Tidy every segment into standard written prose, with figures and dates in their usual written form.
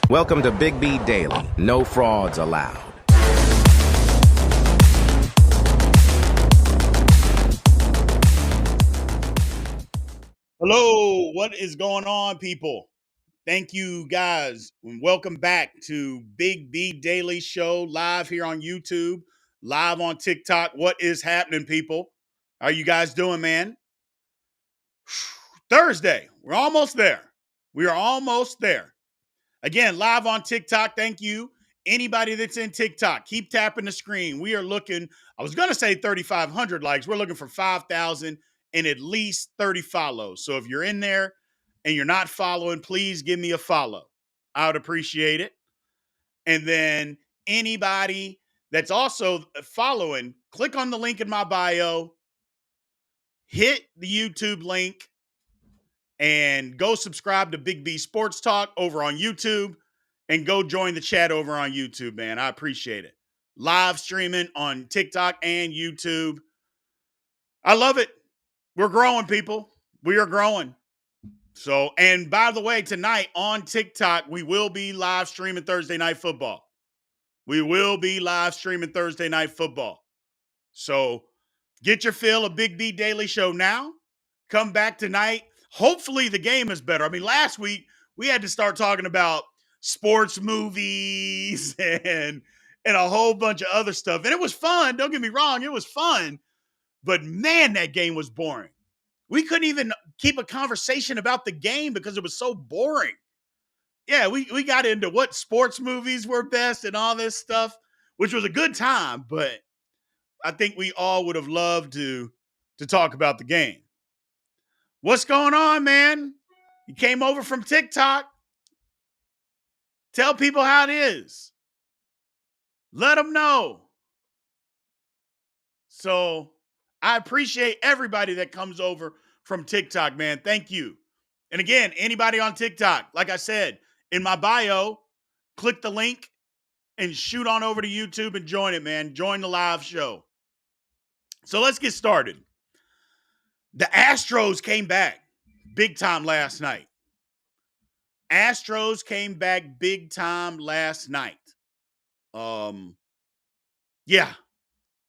Welcome to Big B Daily. No frauds allowed. Hello, what is going on, people? Thank you guys, and welcome back to Big B Daily Show live here on YouTube, live on TikTok. What is happening, people? How are you guys doing, man? Thursday, we're almost there. We are almost there. Again, live on TikTok. Thank you. Anybody that's in TikTok, keep tapping the screen. We are looking, I was going to say 3,500 likes. We're looking for 5,000 and at least 30 follows. So if you're in there and you're not following, please give me a follow. I would appreciate it. And then anybody that's also following, click on the link in my bio, hit the YouTube link, and go subscribe to Big B Sports Talk over on YouTube and go join the chat over on YouTube, man. I appreciate it. Live streaming on TikTok and YouTube. I love it. We're growing, people. We are growing. So, and by the way, tonight on TikTok, we will be live streaming Thursday Night Football. We will be live streaming Thursday Night Football. So, get your fill of Big B Daily Show now. Come back tonight. Hopefully the game is better. I mean, last week we had to start talking about sports movies and a whole bunch of other stuff. And it was fun. Don't get me wrong. It was fun. But man, that game was boring. We couldn't even keep a conversation about the game because it was so boring. Yeah, we got into what sports movies were best and all this stuff, which was a good time. But I think we all would have loved to talk about the game. What's going on, man? You came over from TikTok. Tell people how it is. Let them know. So I appreciate everybody that comes over from TikTok, man. Thank you. And again, anybody on TikTok, like I said, in my bio, click the link and shoot on over to YouTube and join it, man. Join the live show. So let's get started. The Astros came back big time last night. Astros came back big time last night. Yeah,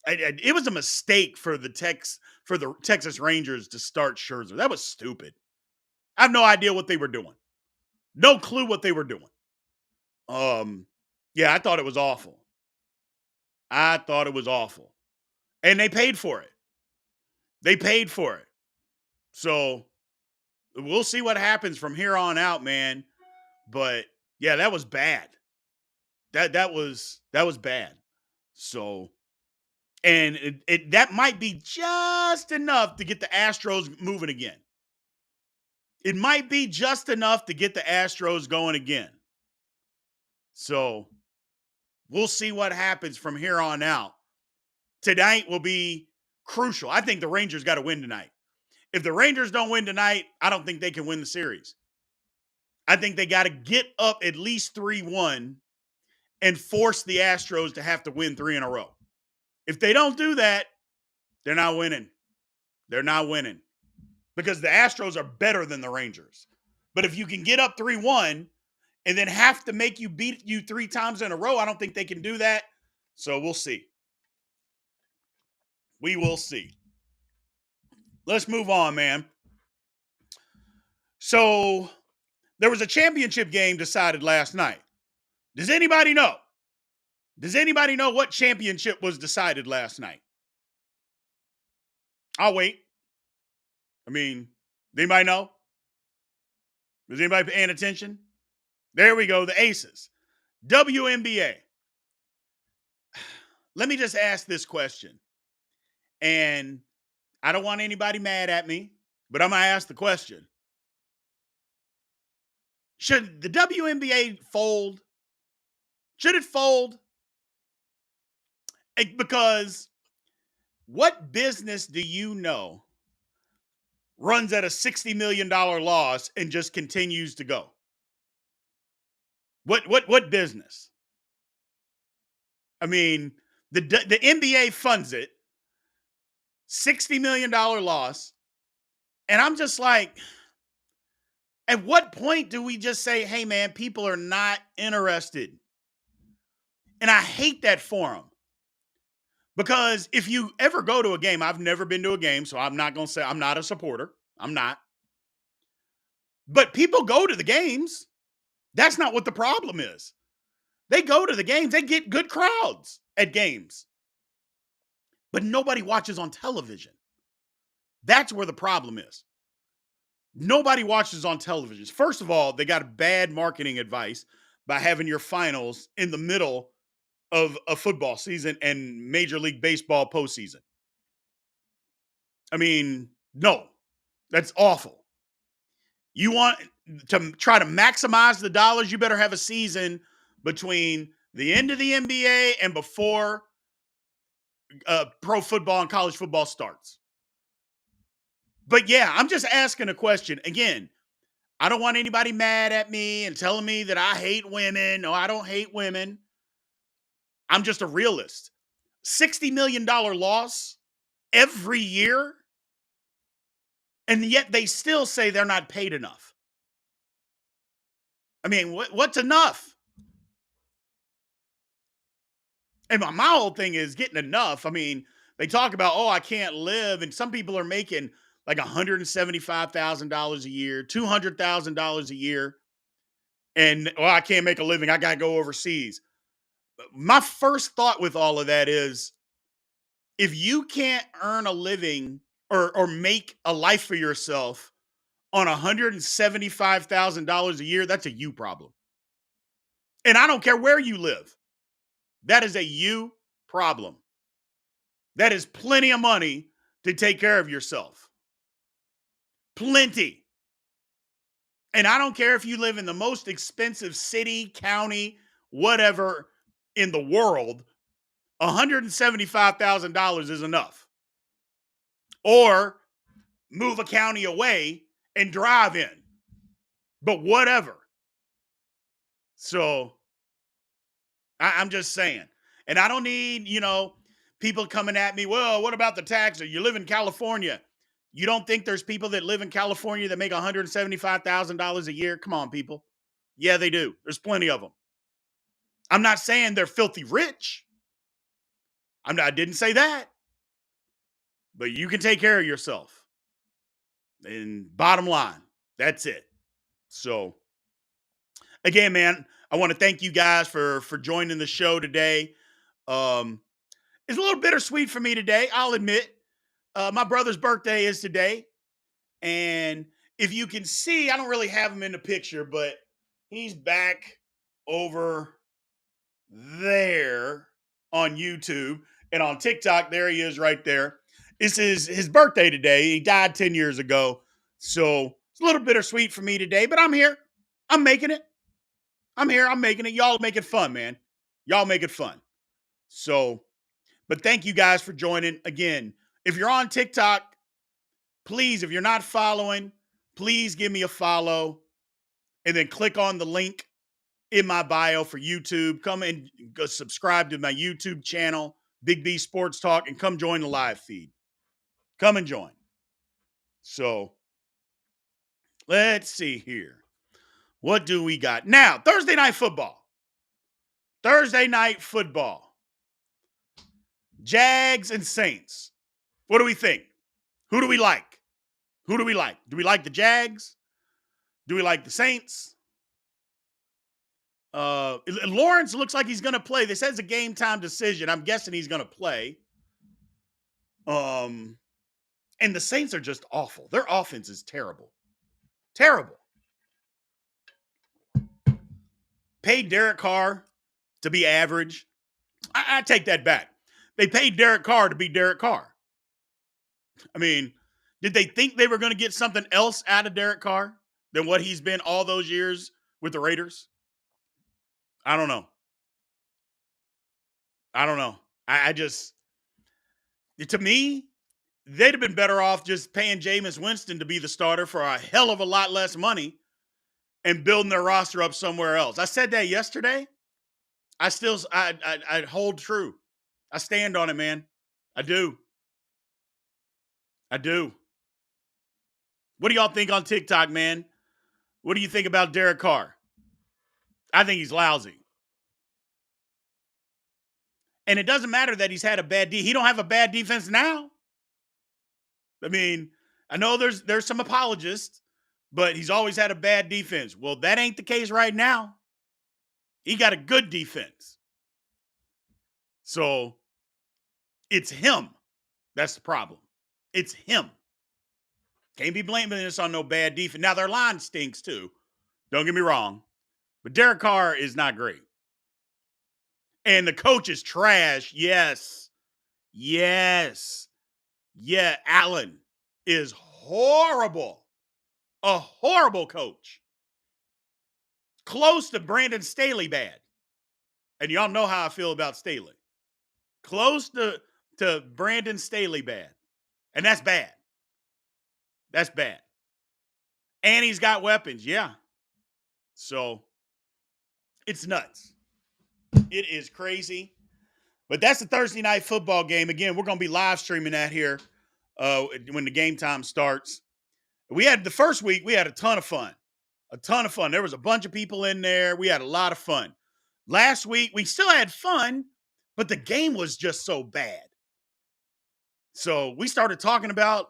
it was a mistake for the Texas Rangers to start Scherzer. That was stupid. I have no idea what they were doing. No clue what they were doing. Yeah, I thought it was awful. I thought it was awful. And they paid for it. They paid for it. So we'll see what happens from here on out, man. But yeah, that was bad. That was bad. So, and that might be just enough to get the Astros moving again. It might be just enough to get the Astros going again. So we'll see what happens from here on out. Tonight will be crucial. I think the Rangers got to win tonight. If the Rangers don't win tonight, I don't think they can win the series. I think they got to get up at least 3-1 and force the Astros to have to win 3 in a row. If they don't do that, they're not winning. They're not winning because the Astros are better than the Rangers. But if you can get up 3-1 and then have to make you beat you 3 times in a row, I don't think they can do that. So we'll see. We will see. Let's move on, man. So there was a championship game decided last night. Does anybody know? Does anybody know what championship was decided last night? I'll wait. I mean, anybody know? Was anybody paying attention? There we go, the Aces. WNBA. Let me just ask this question. And I don't want anybody mad at me, but I'm going to ask the question. Should the WNBA fold? Should it fold? Because what business do you know runs at a $60 million loss and just continues to go? What business? I mean, the NBA funds it, $60 million loss. And I'm just like, At what point do we just say, hey, man, people are not interested? And I hate that for them. Because if you ever go to a game, I've never been to a game, so I'm not going to say I'm not a supporter. I'm not. But people go to the games. That's not what the problem is. They go to the games. They get good crowds at games. But nobody watches on television. That's where the problem is. Nobody watches on television. First of all, they got bad marketing advice by having your finals in the middle of a football season and Major League Baseball postseason. I mean, no, that's awful. You want to try to maximize the dollars, you better have a season between the end of the NBA and before pro football and college football starts. But yeah, I'm just asking a question. Again, I don't want anybody mad at me and telling me that I hate women. No, I don't hate women. I'm just a realist. $60 million loss every year, and yet they still say they're not paid enough. I mean, what's enough? And my whole thing is getting enough. I mean, they talk about, oh, I can't live. And some people are making like $175,000 a year, $200,000 a year. And, well, I can't make a living. I got to go overseas. My first thought with all of that is if you can't earn a living or make a life for yourself on $175,000 a year, that's a you problem. And I don't care where you live. That is a you problem. That is plenty of money to take care of yourself. Plenty. And I don't care if you live in the most expensive city, county, whatever in the world, $175,000 is enough. Or move a county away and drive in. But whatever. So I'm just saying. And I don't need, people coming at me, well, what about the tax? You live in California. You don't think there's people that live in California that make $175,000 a year? Come on, people. Yeah, they do. There's plenty of them. I'm not saying they're filthy rich. I didn't say that. But you can take care of yourself. And bottom line, that's it. So, again, man, I want to thank you guys for joining the show today. It's a little bittersweet for me today, I'll admit. My brother's birthday is today. And if you can see, I don't really have him in the picture, but he's back over there on YouTube. And on TikTok, there he is right there. This is his birthday today. He died 10 years ago. So it's a little bittersweet for me today, but I'm here. I'm making it. I'm here. I'm making it. Y'all make it fun, man. Y'all make it fun. So, but thank you guys for joining. Again, if you're on TikTok, please, if you're not following, please give me a follow and then click on the link in my bio for YouTube. Come and go subscribe to my YouTube channel, Big B Sports Talk, and come join the live feed. Come and join. So let's see here. What do we got? Now, Thursday night football. Thursday night football. Jags and Saints. What do we think? Who do we like? Who do we like? Do we like the Jags? Do we like the Saints? Lawrence looks like he's going to play. This has a game time decision. I'm guessing he's going to play. And the Saints are just awful. Their offense is terrible. Terrible. Paid Derek Carr to be average. I take that back. They paid Derek Carr to be Derek Carr. I mean, did they think they were going to get something else out of Derek Carr than what he's been all those years with the Raiders? I don't know. I just, to me, they'd have been better off just paying Jameis Winston to be the starter for a hell of a lot less money and building their roster up somewhere else. I said that yesterday. I hold true. I stand on it, man. I do. What do y'all think on TikTok, man? What do you think about Derek Carr? I think he's lousy. And it doesn't matter that he's had a bad he don't have a bad defense now. I mean, I know there's some apologists, but he's always had a bad defense. Well, that ain't the case right now. He got a good defense. So it's him. That's the problem. It's him. Can't be blaming this on no bad defense. Now, their line stinks too. Don't get me wrong. But Derek Carr is not great. And the coach is trash. Yes. Yes. Yeah, Allen is horrible. A horrible coach. Close to Brandon Staley bad. And y'all know how I feel about Staley. Close to Brandon Staley bad. And that's bad. That's bad. And he's got weapons. Yeah. So it's nuts. It is crazy. But that's the Thursday night football game. Again, we're going to be live streaming that here when the game time starts. We had the first week, we had a ton of fun. A ton of fun. There was a bunch of people in there. We had a lot of fun. Last week, we still had fun, but the game was just so bad. So we started talking about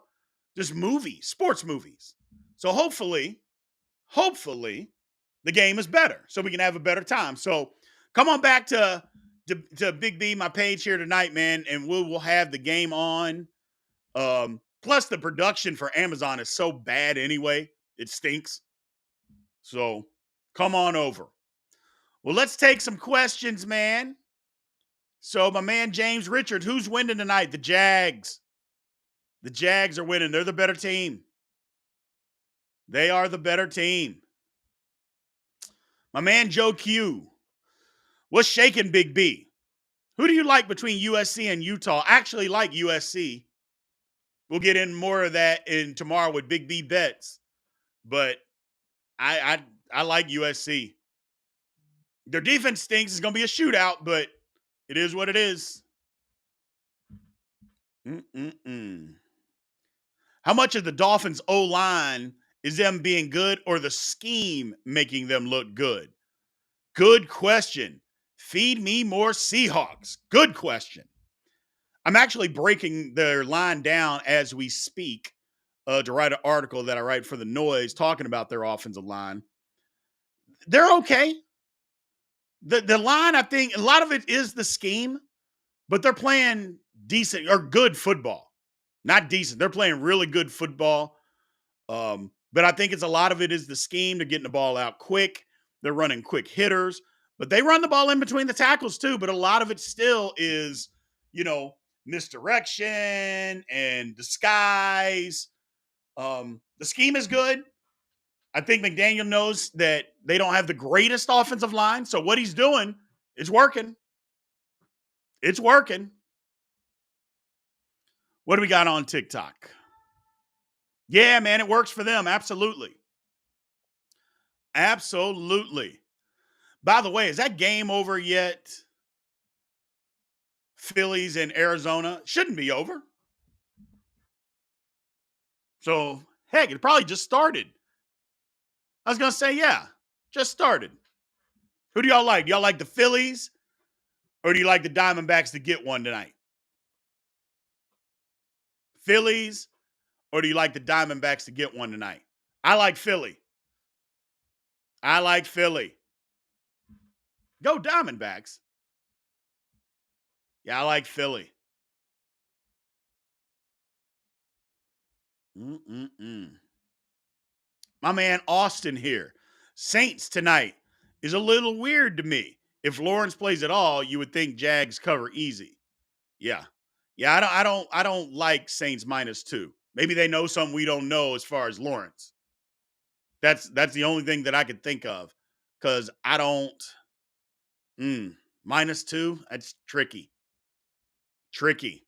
just movies, sports movies. So hopefully, the game is better so we can have a better time. So come on back to Big B, my page here tonight, man, and we'll have the game on. Plus, the production for Amazon is so bad anyway. It stinks. So come on over. Well, let's take some questions, man. So my man James Richard, who's winning tonight? The Jags. The Jags are winning. They're the better team. They are the better team. My man Joe Q. What's shaking, Big B? Who do you like between USC and Utah? I actually like USC. We'll get in more of that in tomorrow with Big B bets. But I like USC. Their defense stinks. It's going to be a shootout, but it is what it is. How much of the Dolphins' O-line is them being good or the scheme making them look good? Good question. Feed me more Seahawks. Good question. I'm actually breaking their line down as we speak to write an article that I write for The Noise talking about their offensive line. They're okay. The line, I think, a lot of it is the scheme, but they're playing decent or good football. Not decent. They're playing really good football. But I think it's a lot of it is the scheme. They're getting the ball out quick. They're running quick hitters. But they run the ball in between the tackles too. But a lot of it still is, misdirection and disguise. The scheme is good. I think McDaniel knows that they don't have the greatest offensive line. So what he's doing is working. It's working. What do we got on TikTok? Yeah, man, it works for them. Absolutely. Absolutely. By the way, is that game over yet? Phillies and Arizona shouldn't be over. So, heck, it probably just started. I was going to say, yeah, just started. Who do y'all like? Do y'all like the Phillies or do you like the Diamondbacks to get one tonight? Phillies or do you like the Diamondbacks to get one tonight? I like Philly. I like Philly. Go Diamondbacks. Yeah, I like Philly. My man Austin here. Saints tonight is a little weird to me. If Lawrence plays at all, you would think Jags cover easy. Yeah. Yeah, I don't like Saints -2. Maybe they know something we don't know as far as Lawrence. That's the only thing that I could think of. Because I don't -2, that's tricky. Tricky.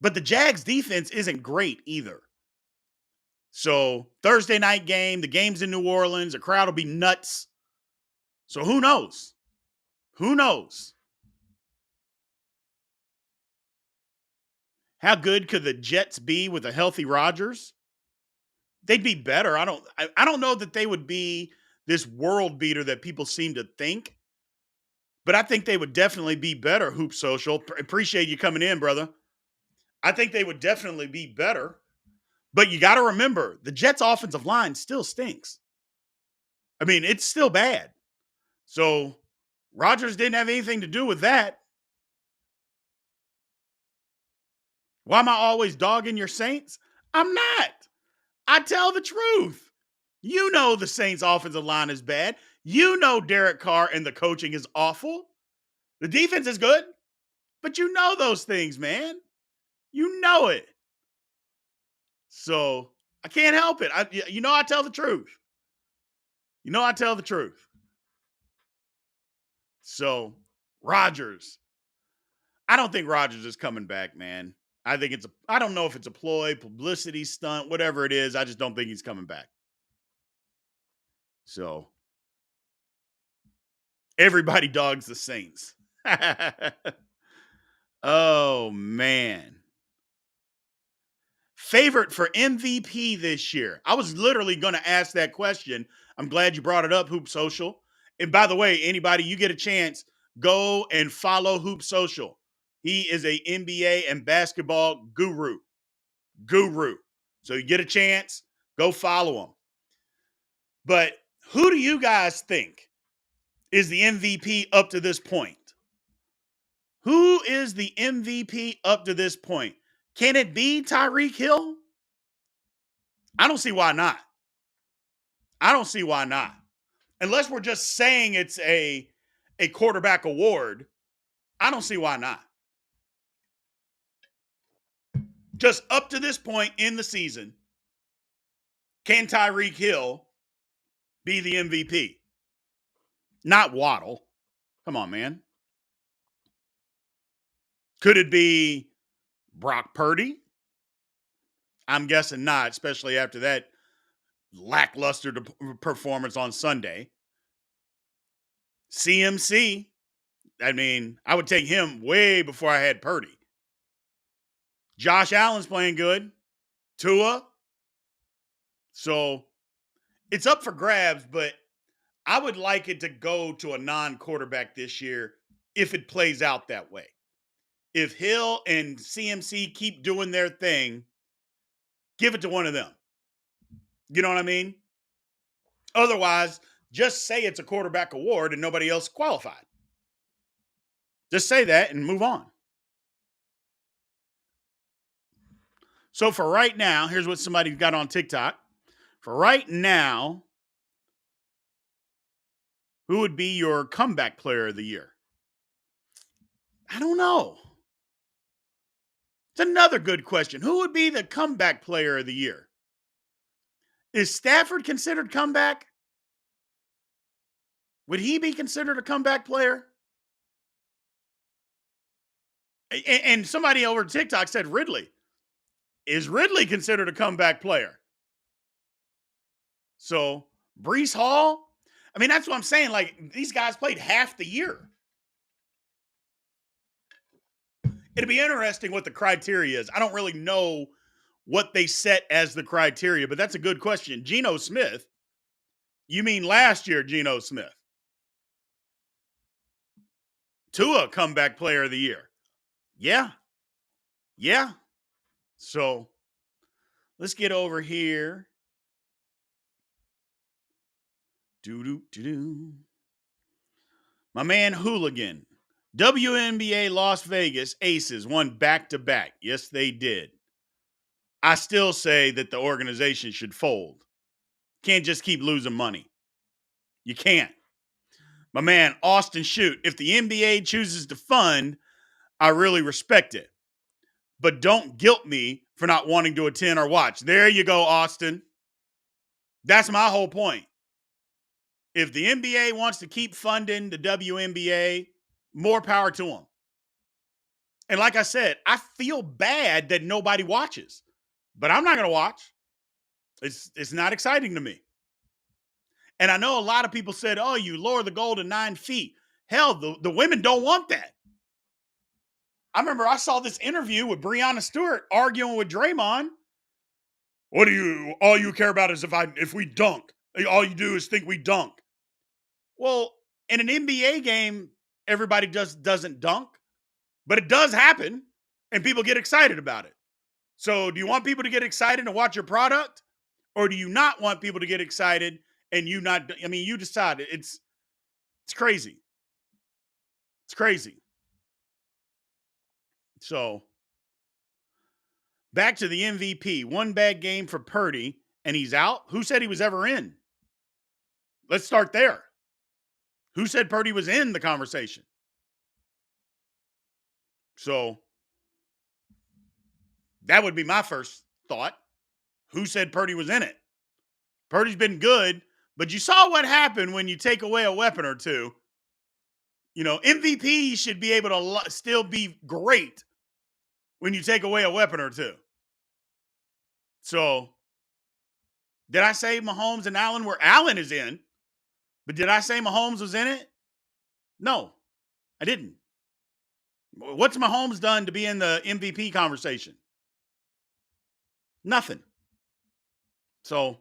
But the Jags defense isn't great either. So Thursday night game, the game's in New Orleans, the crowd will be nuts. So who knows? Who knows? How good could the Jets be with a healthy Rodgers? They'd be better. I don't know that they would be this world beater that people seem to think, but I think they would definitely be better. Hoop Social. Appreciate you coming in, brother. I think they would definitely be better. But you got to remember, the Jets' offensive line still stinks. I mean, it's still bad. So Rodgers didn't have anything to do with that. Why am I always dogging your Saints? I'm not. I tell the truth. You know the Saints' offensive line is bad. You know Derek Carr and the coaching is awful. The defense is good, but you know those things, man. You know it. So I can't help it. I tell the truth. I tell the truth. So Rodgers, I don't think Rodgers is coming back, man. I don't know if it's a ploy, publicity stunt, whatever it is. I just don't think he's coming back. So everybody dogs the Saints. Oh, man. Favorite for MVP this year? I was literally going to ask that question. I'm glad you brought it up, Hoop Social. And by the way, anybody, you get a chance, go and follow Hoop Social. He is a NBA and basketball guru. So you get a chance, go follow him. But who do you guys think is the MVP up to this point? Who is the MVP up to this point? Can it be Tyreek Hill? I don't see why not. Unless we're just saying it's a quarterback award, I don't see why not. Just up to this point in the season, can Tyreek Hill be the MVP? Not Waddle. Come on, man. Could it be Brock Purdy? I'm guessing not, especially after that lackluster performance on Sunday. CMC, I mean, I would take him way before I had Purdy. Josh Allen's playing good. Tua. So it's up for grabs, but I would like it to go to a non-quarterback this year if it plays out that way. If Hill and CMC keep doing their thing, give it to one of them. You know what I mean? Otherwise, just say it's a quarterback award and nobody else qualified. Just say that and move on. So for right now, here's what somebody got on TikTok. For right now, who would be your comeback player of the year? I don't know. It's another good question. Who would be the comeback player of the year? Is Stafford considered comeback? Would he be considered a comeback player? And somebody over TikTok said Ridley. Is Ridley considered a comeback player? So Breece Hall, I mean, that's what I'm saying. Like, these guys played half the year. It'd be interesting what the criteria is. I don't really know what they set as the criteria, but that's a good question. Geno Smith, you mean last year, Geno Smith? Tua, comeback player of the year. Yeah. So let's get over here. My man Hooligan. WNBA Las Vegas Aces won back-to-back. Yes, they did. I still say that the organization should fold. Can't just keep losing money. You can't. My man Austin Shoot. If the NBA chooses to fund, I really respect it. But don't guilt me for not wanting to attend or watch. There you go, Austin. That's my whole point. If the NBA wants to keep funding the WNBA, more power to them. And like I said, I feel bad that nobody watches, but I'm not going to watch. It's not exciting to me. And I know a lot of people said, oh, you lower the goal to 9 feet. Hell, the women don't want that. I remember I saw this interview with Breanna Stewart arguing with Draymond. all you care about is if we dunk. All you do is think we dunk. Well, in an NBA game, everybody just doesn't dunk, but it does happen and people get excited about it. So do you want people to get excited and watch your product? Or do you not want people to get excited and you not, I mean, you decide. It's crazy. It's crazy. So back to the MVP. One bad game for Purdy and he's out. Who said he was ever in? Let's start there. Who said Purdy was in the conversation? So that would be my first thought. Who said Purdy was in it? Purdy's been good, but you saw what happened when you take away a weapon or two. You know, MVP should be able to still be great when you take away a weapon or two. So, did I say Mahomes and Allen were? Allen is in, but did I say Mahomes was in it? No, I didn't. What's Mahomes done to be in the MVP conversation? Nothing. So,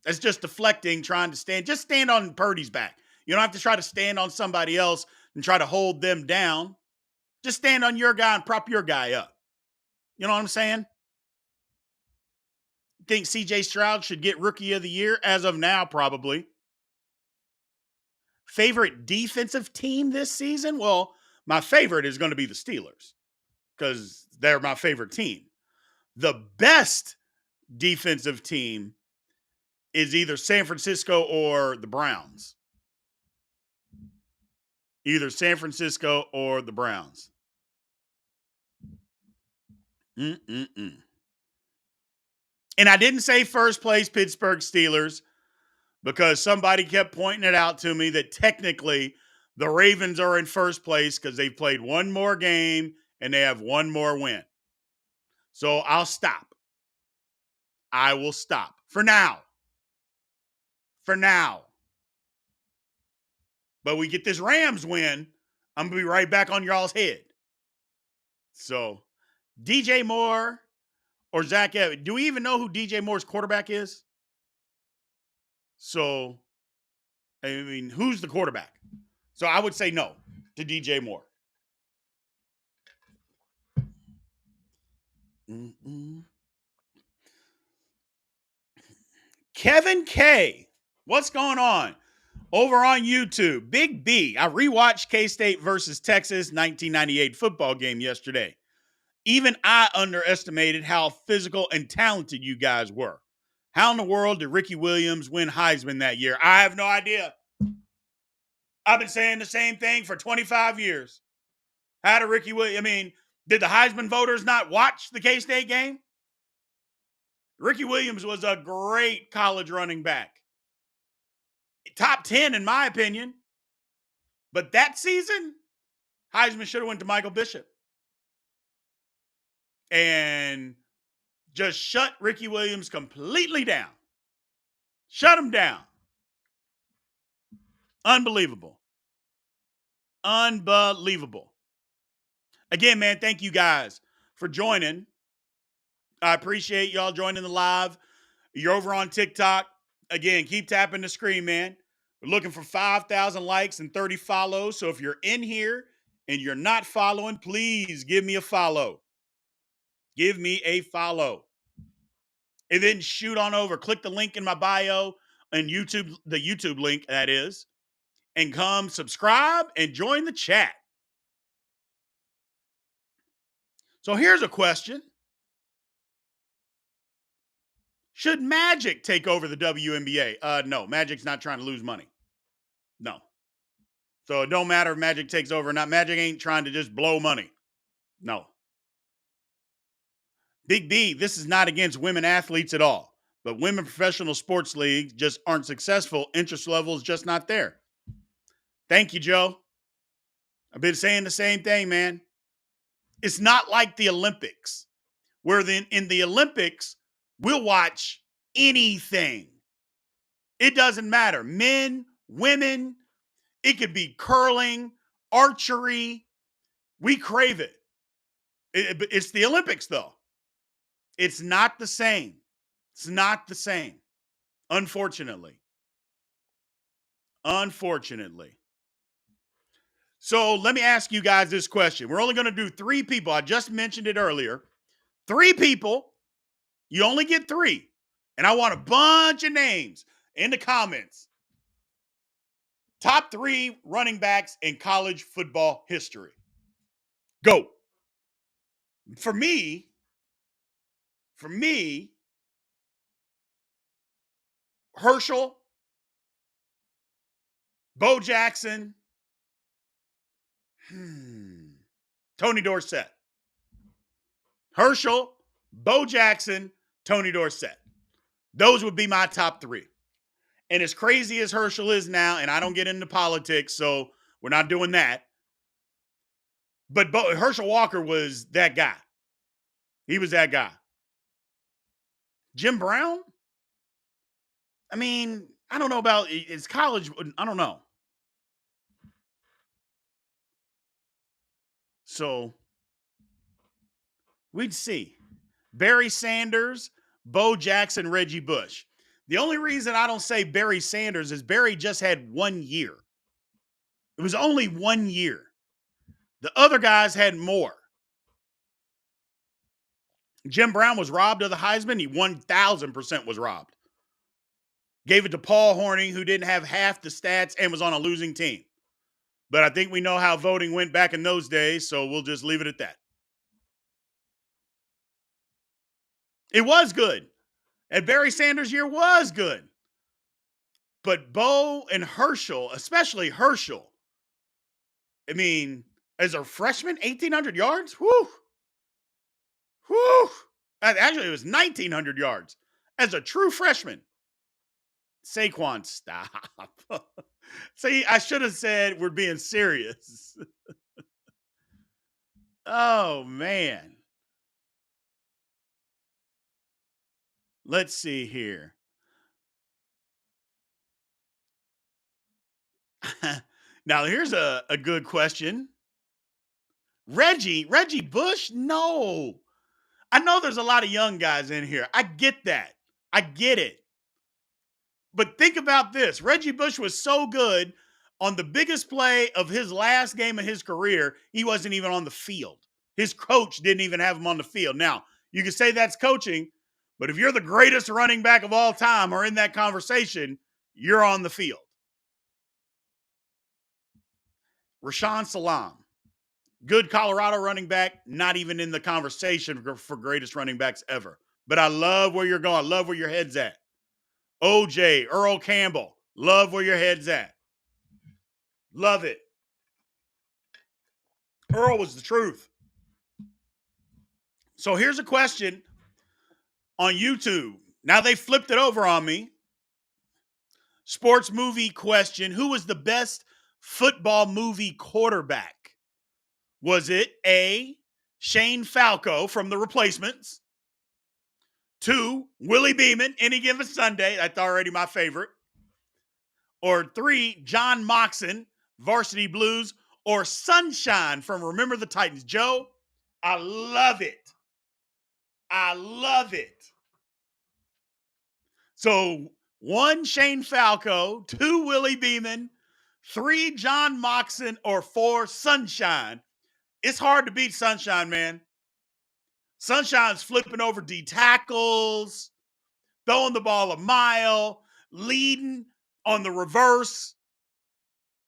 that's just deflecting, trying to just stand on Purdy's back. You don't have to try to stand on somebody else and try to hold them down. Just stand on your guy and prop your guy up. You know what I'm saying? Think CJ Stroud should get Rookie of the Year as of now, probably. Favorite defensive team this season? Well, my favorite is going to be the Steelers because they're my favorite team. The best defensive team is either San Francisco or the Browns. Either San Francisco or the Browns. And I didn't say first place Pittsburgh Steelers because somebody kept pointing it out to me that technically the Ravens are in first place because they've played one more game and they have one more win. So I'll stop. I will stop for now. For now. But we get this Rams win, I'm going to be right back on y'all's head. So DJ Moore or Zach Evans. Do we even know who DJ Moore's quarterback is? So, I mean, who's the quarterback? So I would say no to DJ Moore. Kevin K. What's going on? Over on YouTube, Big B. I rewatched K-State versus Texas 1998 football game yesterday. Even I underestimated how physical and talented you guys were. How in the world did Ricky Williams win Heisman that year? I have no idea. I've been saying the same thing for 25 years. How did Ricky Williams, I mean, did the Heisman voters not watch the K-State game? Ricky Williams was a great college running back. Top 10 in my opinion. But that season, Heisman should have went to Michael Bishop. And just shut Ricky Williams completely down. Shut him down. Unbelievable. Unbelievable. Again, man, thank you guys for joining. I appreciate y'all joining the live. You're over on TikTok. Again, keep tapping the screen, man. We're looking for 5,000 likes and 30 follows. So if you're in here and you're not following, please give me a follow. Give me a follow. And then shoot on over. Click the link in my bio and YouTube, the YouTube link, that is, and come subscribe and join the chat. So here's a question. Should Magic take over the WNBA? No, Magic's not trying to lose money. No. So it don't matter if Magic takes over or not. Magic ain't trying to just blow money. No. Big B, this is not against women athletes at all. But women professional sports leagues just aren't successful. Interest level is just not there. Thank you, Joe. I've been saying the same thing, man. It's not like the Olympics, where then in the Olympics, we'll watch anything. It doesn't matter. Men, women, it could be curling, archery. We crave it. It's the Olympics, though. It's not the same. It's not the same, unfortunately. Unfortunately. So let me ask you guys this question. We're only going to do 3 people. I just mentioned it earlier. 3 people. You only get 3. And I want a bunch of names in the comments. Top 3 running backs in college football history. Go. For me, Herschel, Bo Jackson, Tony Dorsett. Herschel, Bo Jackson, Tony Dorsett. Those would be my top 3. And as crazy as Herschel is now, and I don't get into politics, so we're not doing that. But Herschel Walker was that guy. He was that guy. Jim Brown? I mean, I don't know about his college. I don't know. So we'd see. Barry Sanders, Bo Jackson, Reggie Bush. The only reason I don't say Barry Sanders is Barry just had 1 year. It was only 1 year. The other guys had more. Jim Brown was robbed of the Heisman. He 1,000% was robbed. Gave it to Paul Hornung, who didn't have half the stats and was on a losing team. But I think we know how voting went back in those days, so we'll just leave it at that. It was good. And Barry Sanders' year was good. But Bo and Herschel, especially Herschel, I mean, as a freshman, 1,800 yards? Whew. Whew. Actually, it was 1,900 yards as a true freshman. Saquon, stop. See, I should have said we're being serious. Oh, man. Let's see here. Now, here's a good question. Reggie Bush? No. I know there's a lot of young guys in here. I get that. I get it. But think about this. Reggie Bush was so good on the biggest play of his last game of his career, he wasn't even on the field. His coach didn't even have him on the field. Now, you can say that's coaching, but if you're the greatest running back of all time or in that conversation, you're on the field. Rashaan Salam, good Colorado running back, not even in the conversation for greatest running backs ever. But I love where you're going. I love where your head's at. OJ, Earl Campbell, love where your head's at. Love it. Earl was the truth. So here's a question on YouTube. Now they flipped it over on me. Sports movie question. Who was the best football movie quarterback? Was it A, Shane Falco from The Replacements? 2, Willie Beeman, Any Given Sunday. That's already my favorite. Or 3, John Moxon, Varsity Blues. Or Sunshine from Remember the Titans. Joe, I love it. I love it. So 1, Shane Falco. 2, Willie Beeman. 3, John Moxon. Or 4, Sunshine. It's hard to beat Sunshine, man. Sunshine's flipping over D tackles, throwing the ball a mile, leading on the reverse,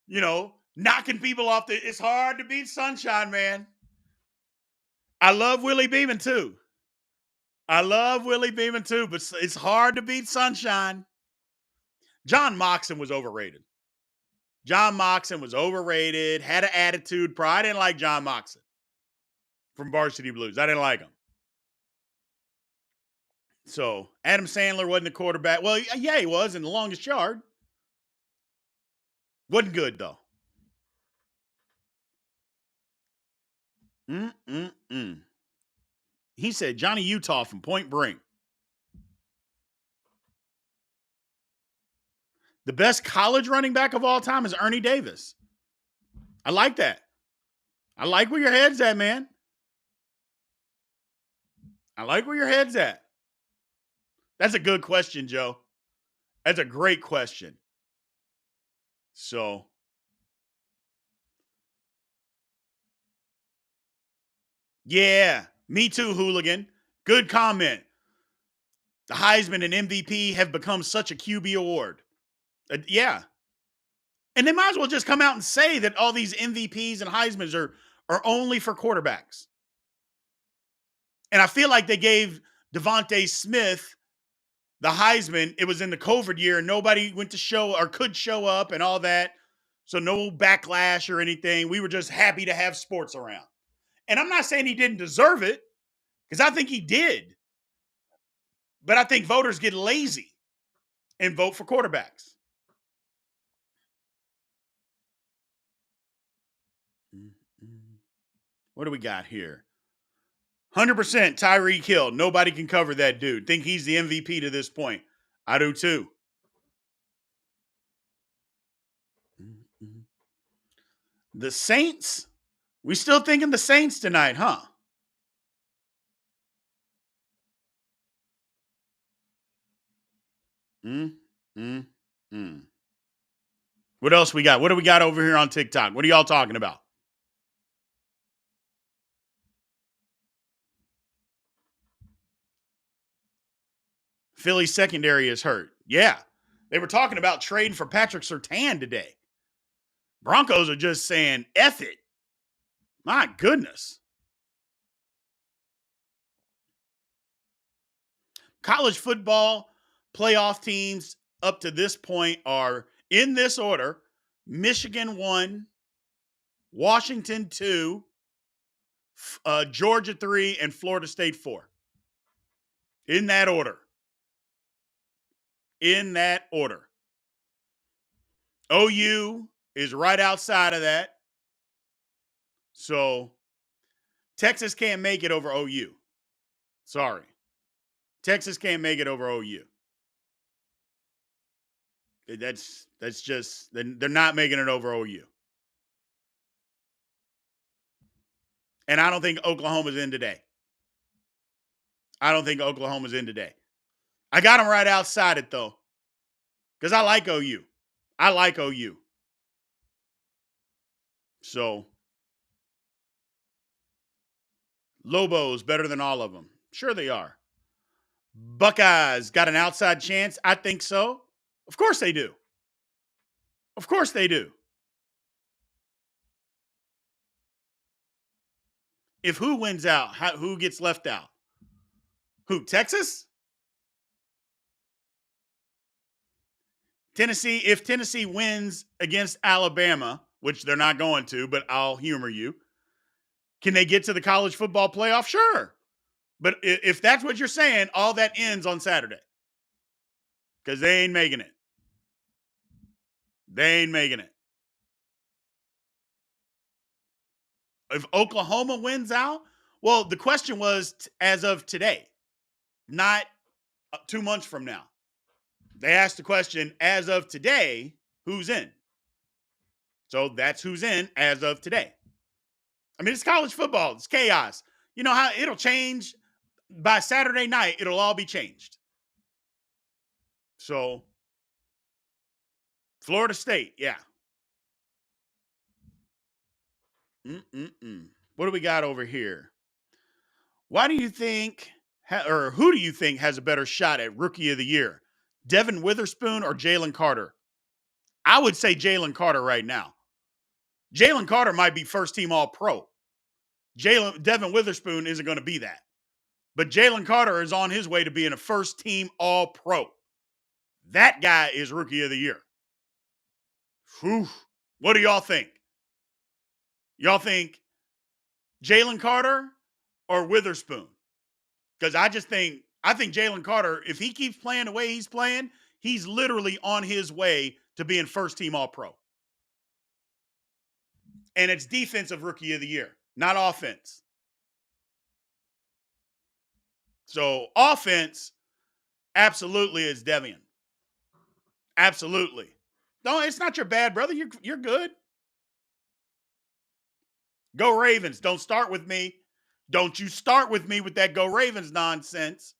knocking people off. It's hard to beat Sunshine, man. I love Willie Beeman too. But it's hard to beat Sunshine. John Moxon was overrated. Had an attitude. I didn't like John Moxon from Varsity Blues. I didn't like him. So Adam Sandler wasn't a quarterback. Well, yeah, he was in The Longest Yard. Wasn't good, though. He said Johnny Utah from Point Break. The best college running back of all time is Ernie Davis. I like that. I like where your head's at, man. I like where your head's at. That's a good question, Joe. That's a great question. So, yeah, me too, hooligan. Good comment. The Heisman and MVP have become such a QB award. Yeah. And they might as well just come out and say that all these MVPs and Heismans are only for quarterbacks. And I feel like they gave Devontae Smith the Heisman. It was in the COVID year, and nobody went to show or could show up and all that. So no backlash or anything. We were just happy to have sports around. And I'm not saying he didn't deserve it, because I think he did. But I think voters get lazy and vote for quarterbacks. What do we got here? 100% Tyreek Hill. Nobody can cover that dude. Think he's the MVP to this point. I do too. The Saints? We still thinking the Saints tonight, huh? Mm, mm, mm. What else we got? What do we got over here on TikTok? What are y'all talking about? Philly secondary is hurt. Yeah. They were talking about trading for Patrick Surtain today. Broncos are just saying, F it. My goodness. College football playoff teams up to this point are in this order: Michigan 1, Washington 2, Georgia 3, and Florida State 4. In that order. In that order. OU is right outside of that. So Texas can't make it over OU. Sorry. Texas can't make it over OU. That's just, they're not making it over OU. And I don't think Oklahoma's in today. I don't think Oklahoma's in today. I got them right outside it, though, because I like OU. I like OU. So, Lobos better than all of them. Sure they are. Buckeyes got an outside chance? I think so. Of course they do. Of course they do. If who wins out, who gets left out? Who, Texas? Tennessee, if Tennessee wins against Alabama, which they're not going to, but I'll humor you, can they get to the college football playoff? Sure. But if that's what you're saying, all that ends on Saturday, because they ain't making it. They ain't making it. If Oklahoma wins out, well, the question was as of today, not 2 months from now. They asked the question as of today, who's in? So that's who's in as of today. I mean, it's college football. It's chaos. You know how it'll change by Saturday night. It'll all be changed. So Florida State, yeah. What do we got over here? Why do you think, or who do you think has a better shot at Rookie of the Year? Devin Witherspoon or Jalen Carter? I would say Jalen Carter right now. Jalen Carter might be first team All Pro. Devin Witherspoon isn't going to be that. But Jalen Carter is on his way to being a first team All Pro. That guy is Rookie of the Year. Whew. What do y'all think? Y'all think Jalen Carter or Witherspoon? Because I think Jalen Carter, if he keeps playing the way he's playing, he's literally on his way to being first team All Pro. And it's defensive Rookie of the Year, not offense. So offense, absolutely is Devian. Absolutely. No, it's not your bad, brother. You're good. Go Ravens. Don't start with me. Don't you start with me with that Go Ravens nonsense.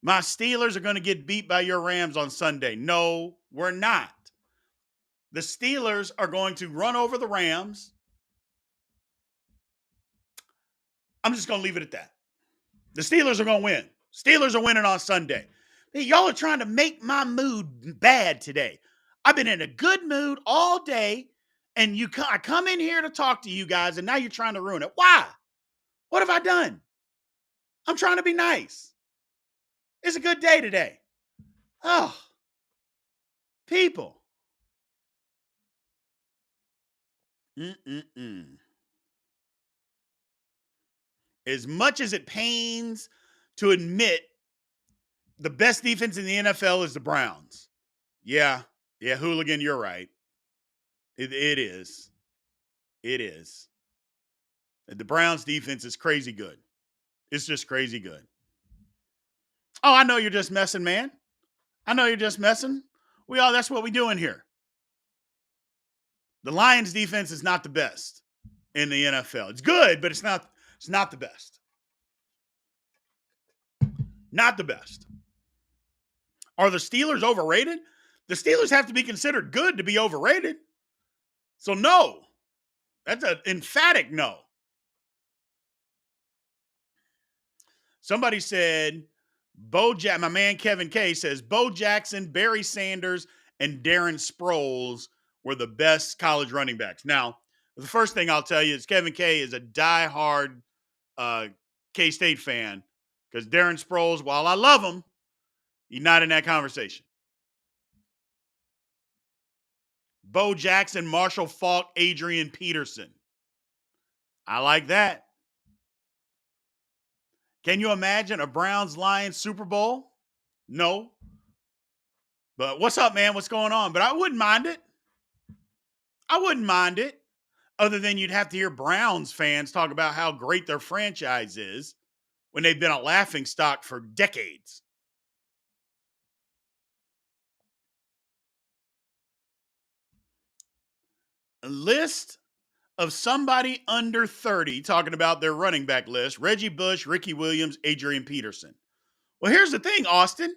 My Steelers are going to get beat by your Rams on Sunday. No, we're not. The Steelers are going to run over the Rams. I'm just going to leave it at that. The Steelers are going to win. Steelers are winning on Sunday. Hey, y'all are trying to make my mood bad today. I've been in a good mood all day, and I come in here to talk to you guys, and now you're trying to ruin it. Why? What have I done? I'm trying to be nice. It's a good day today. Oh, people. As much as it pains to admit the best defense in the NFL is the Browns. Yeah, hooligan, you're right. It is. It is. The Browns defense is crazy good. It's just crazy good. Oh, I know you're just messing, man. I know you're just messing. That's what we doing here. The Lions defense is not the best in the NFL. It's good, but it's not the best. Not the best. Are the Steelers overrated? The Steelers have to be considered good to be overrated. So no. That's an emphatic no. Somebody said, my man Kevin K says, Bo Jackson, Barry Sanders, and Darren Sproles were the best college running backs. Now, the first thing I'll tell you is Kevin K is a diehard K-State fan because Darren Sproles, while I love him, he's not in that conversation. Bo Jackson, Marshall Faulk, Adrian Peterson. I like that. Can you imagine a Browns-Lions Super Bowl? No. But what's up, man? What's going on? But I wouldn't mind it. Other than you'd have to hear Browns fans talk about how great their franchise is when they've been a laughingstock for decades. A list of somebody under 30 talking about their running back list: Reggie Bush, Ricky Williams, Adrian Peterson. Well, here's the thing, Austin.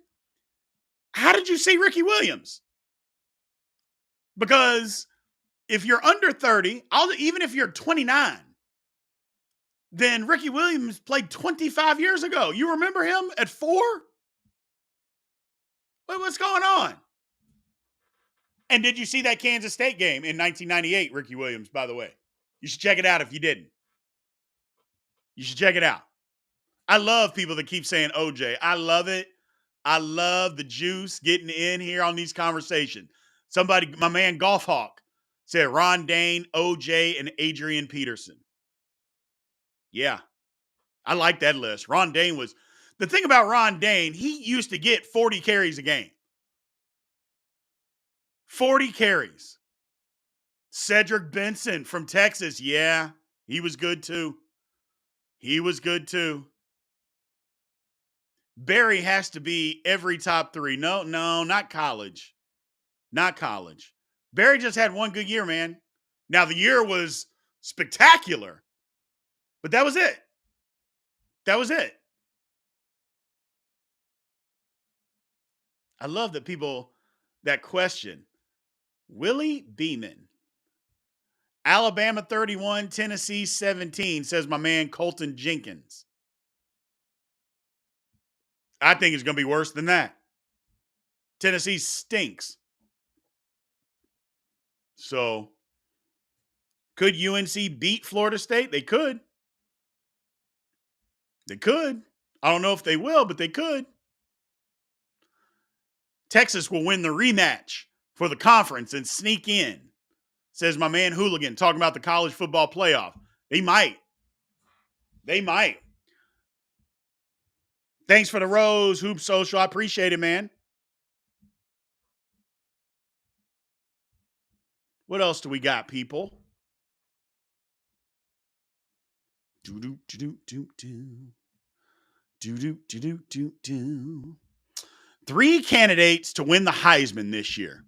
How did you see Ricky Williams? Because if you're under 30, even if you're 29, then Ricky Williams played 25 years ago. You remember him at 4? What's going on? And did you see that Kansas State game in 1998, Ricky Williams, by the way? You should check it out if you didn't. You should check it out. I love people that keep saying OJ. I love it. I love the juice getting in here on these conversations. Somebody, my man Golf Hawk, said Ron Dane, OJ, and Adrian Peterson. Yeah, I like that list. Ron Dane was, the thing about Ron Dane, he used to get 40 carries a game. 40 carries. Cedric Benson from Texas. Yeah, he was good too. Barry has to be every top 3. No, not college. Not college. Barry just had one good year, man. Now, the year was spectacular, but that was it. I love that people, that question. Willie Beeman. Alabama 31, Tennessee 17, says my man Colton Jenkins. I think it's going to be worse than that. Tennessee stinks. So, could UNC beat Florida State? They could. I don't know if they will, but they could. Texas will win the rematch for the conference and sneak in, says my man Hooligan, talking about the college football playoff. They might. Thanks for the rose, Hoop Social. I appreciate it, man. What else do we got, people? 3 candidates to win the Heisman this year.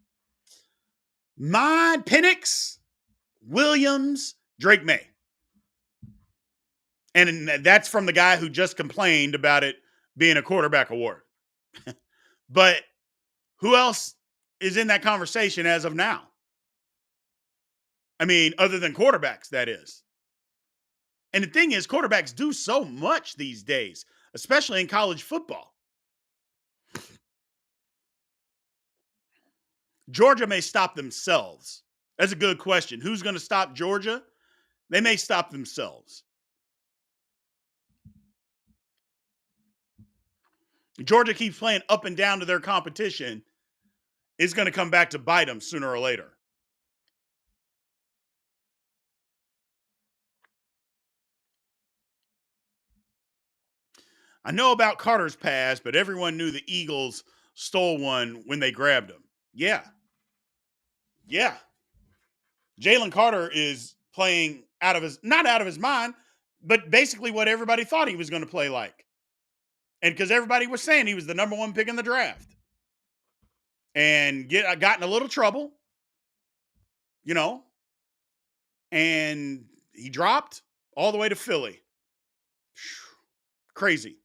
Penix, Williams, Drake May. And that's from the guy who just complained about it being a quarterback award. But who else is in that conversation as of now? I mean, other than quarterbacks, that is. And the thing is, quarterbacks do so much these days, especially in college football. Georgia may stop themselves. That's a good question. Who's going to stop Georgia? They may stop themselves. Georgia keeps playing up and down to their competition. It's going to come back to bite them sooner or later. I know about Carter's pass, but everyone knew the Eagles stole one when they grabbed him. Yeah. Yeah. Jalen Carter is playing not out of his mind, but basically what everybody thought he was going to play like. And because everybody was saying he was the number one pick in the draft. And got in a little trouble, you know, and he dropped all the way to Philly. Crazy.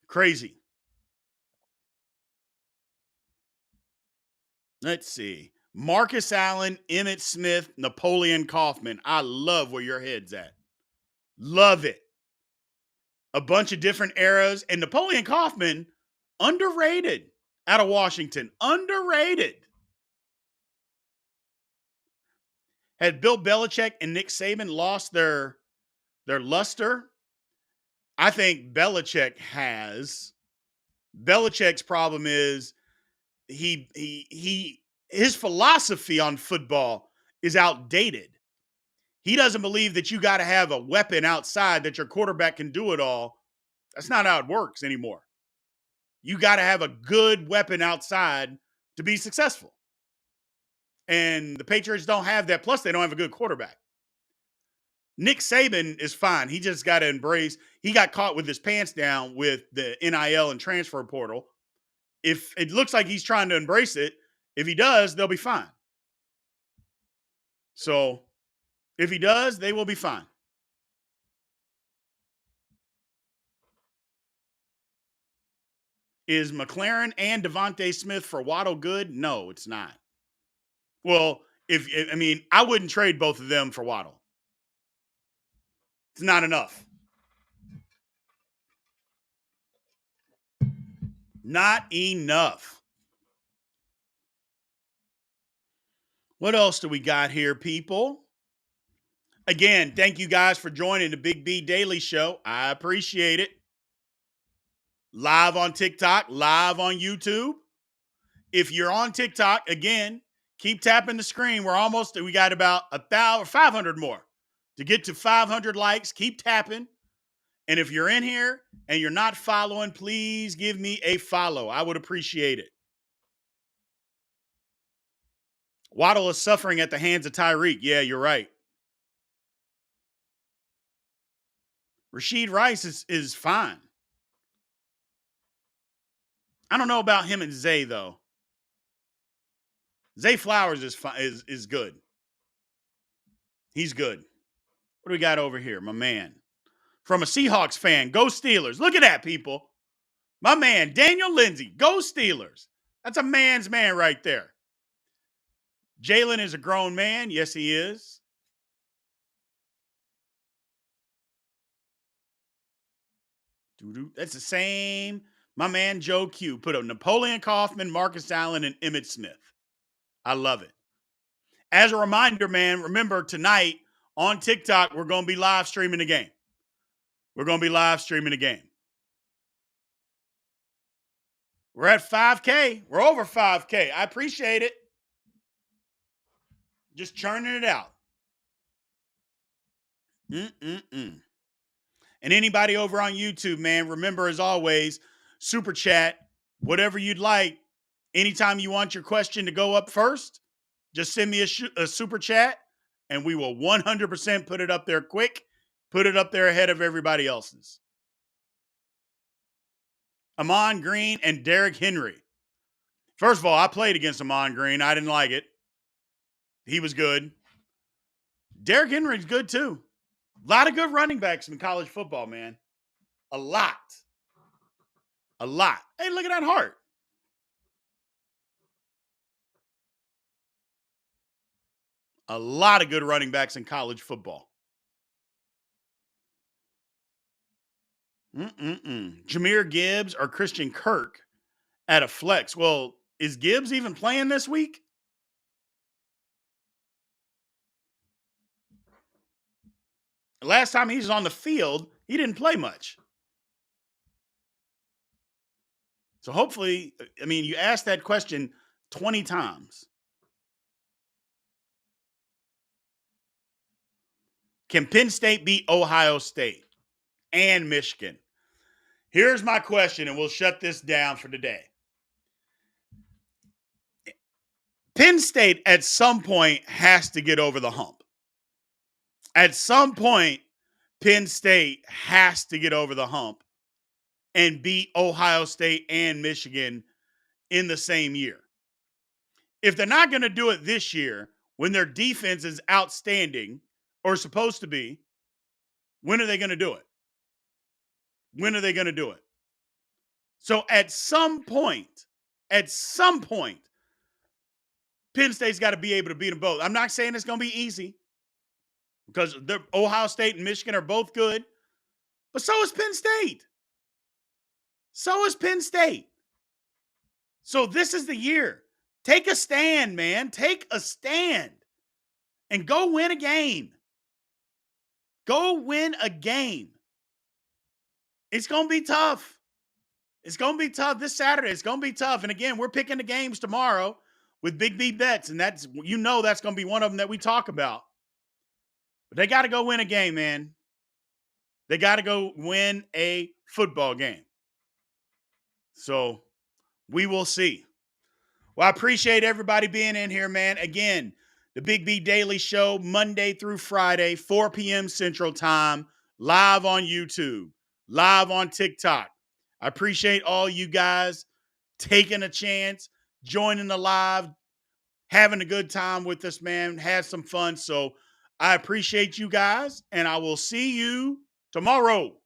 Crazy. Let's see. Marcus Allen, Emmitt Smith, Napoleon Kaufman. I love where your head's at. Love it. A bunch of different eras. And Napoleon Kaufman, underrated out of Washington. Underrated. Had Bill Belichick and Nick Saban lost their luster? I think Belichick has. Belichick's problem is his philosophy on football is outdated. He doesn't believe that you got to have a weapon outside that your quarterback can do it all. That's not how it works anymore. You got to have a good weapon outside to be successful. And the Patriots don't have that. Plus, they don't have a good quarterback. Nick Saban is fine. He just got to embrace. He got caught with his pants down with the NIL and transfer portal. If it looks like he's trying to embrace it, if he does, they'll be fine. So if he does, they will be fine. Is McLaren and Devontae Smith for Waddle good? No, it's not. Well, I wouldn't trade both of them for Waddle. It's not enough. Not enough. What else do we got here, people? Again, thank you guys for joining the Big B Daily Show. I appreciate it. Live on TikTok, live on YouTube. If you're on TikTok, again, keep tapping the screen. We got about 500 more to get to 500 likes. Keep tapping. And if you're in here and you're not following, please give me a follow. I would appreciate it. Waddle is suffering at the hands of Tyreek. Yeah, you're right. Rashid Rice is fine. I don't know about him and Zay, though. Zay Flowers is good. He's good. What do we got over here? My man. From a Seahawks fan, go Steelers. Look at that, people. My man, Daniel Lindsay, go Steelers. That's a man's man right there. Jalen is a grown man. Yes, he is. That's the same. My man, Joe Q, put up Napoleon Kaufman, Marcus Allen, and Emmitt Smith. I love it. As a reminder, man, remember tonight on TikTok, we're going to be live streaming the game. We're going to be live streaming the game. We're at 5K. We're over 5K. I appreciate it. Just churning it out. And anybody over on YouTube, man, remember, as always, super chat, whatever you'd like. Anytime you want your question to go up first, just send me a super chat, and we will 100% put it up there quick, put it up there ahead of everybody else's. Amon Green and Derrick Henry. First of all, I played against Amon Green. I didn't like it. He was good. Derrick Henry's good, too. A lot of good running backs in college football, man. A lot. A lot. Hey, look at that heart. A lot of good running backs in college football. Jahmyr Gibbs or Christian Kirk at a flex. Well, is Gibbs even playing this week? Last time he was on the field, he didn't play much. So hopefully, I mean, you asked that question 20 times. Can Penn State beat Ohio State and Michigan? Here's my question, and we'll shut this down for today. Penn State at some point has to get over the hump. At some point, Penn State has to get over the hump and beat Ohio State and Michigan in the same year. If they're not going to do it this year, when their defense is outstanding or supposed to be, when are they going to do it? When are they going to do it? So at some point, Penn State's got to be able to beat them both. I'm not saying it's going to be easy because Ohio State and Michigan are both good, but so is Penn State. So is Penn State. So this is the year. Take a stand, man. Take a stand and go win a game. Go win a game. It's going to be tough. It's going to be tough this Saturday. It's going to be tough. And again, we're picking the games tomorrow with Big B bets. And that's going to be one of them that we talk about. But they got to go win a game, man. They got to go win a football game. So we will see. Well, I appreciate everybody being in here, man. Again, the Big B Daily Show, Monday through Friday, 4 p.m. Central Time, live on YouTube, live on TikTok. I appreciate all you guys taking a chance, joining the live, having a good time with us, man. Had some fun. So I appreciate you guys, and I will see you tomorrow.